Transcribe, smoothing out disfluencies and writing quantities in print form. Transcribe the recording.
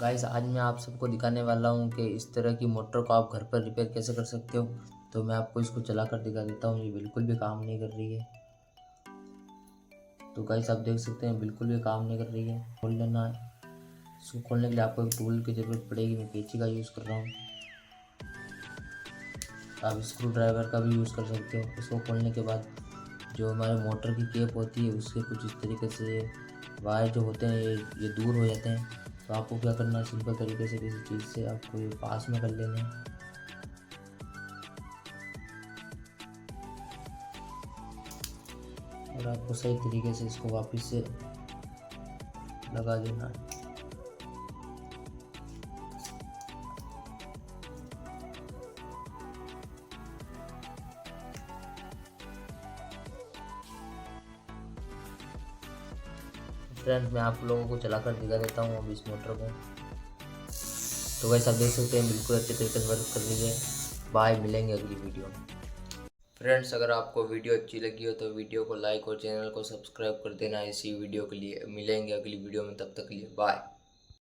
Guys आज मैं आप सबको दिखाने वाला हूँ कि इस तरह की मोटर को आप घर पर रिपेयर कैसे कर सकते हो। तो मैं आपको इसको चला कर दिखा देता हूँ। ये बिल्कुल भी काम नहीं कर रही है। तो गाइस आप देख सकते हैं बिल्कुल भी काम नहीं कर रही है। खोल लेना है। इसको खोलने के लिए आपको एक टूल की ज़रूरत पड़ेगी। मैं कैंची का यूज़ कर रहा हूँ। आप स्क्रू ड्राइवर का भी यूज़ कर सकते हो। इसको खोलने के बाद जो हमारे मोटर की केप होती है उसके कुछ इस तरीके से वायर जो होते हैं ये दूर हो जाते हैं। तो आपको क्या करना है, सिंपल तरीके से किसी चीज़ से आपको ये पास में कर लेना है और आपको सही तरीके से इसको वापस से लगा देना है। फ्रेंड्स मैं आप लोगों को चलाकर दिखा देता हूँ अब इस मोटर को। तो वैसे आप देख सकते हैं बिल्कुल अच्छे तरीके से वर्क कर रही है। बाय, मिलेंगे अगली वीडियो में। फ्रेंड्स अगर आपको वीडियो अच्छी लगी हो तो वीडियो को लाइक और चैनल को सब्सक्राइब कर देना इसी वीडियो के लिए। मिलेंगे अगली वीडियो में, तब तक के लिए बाय।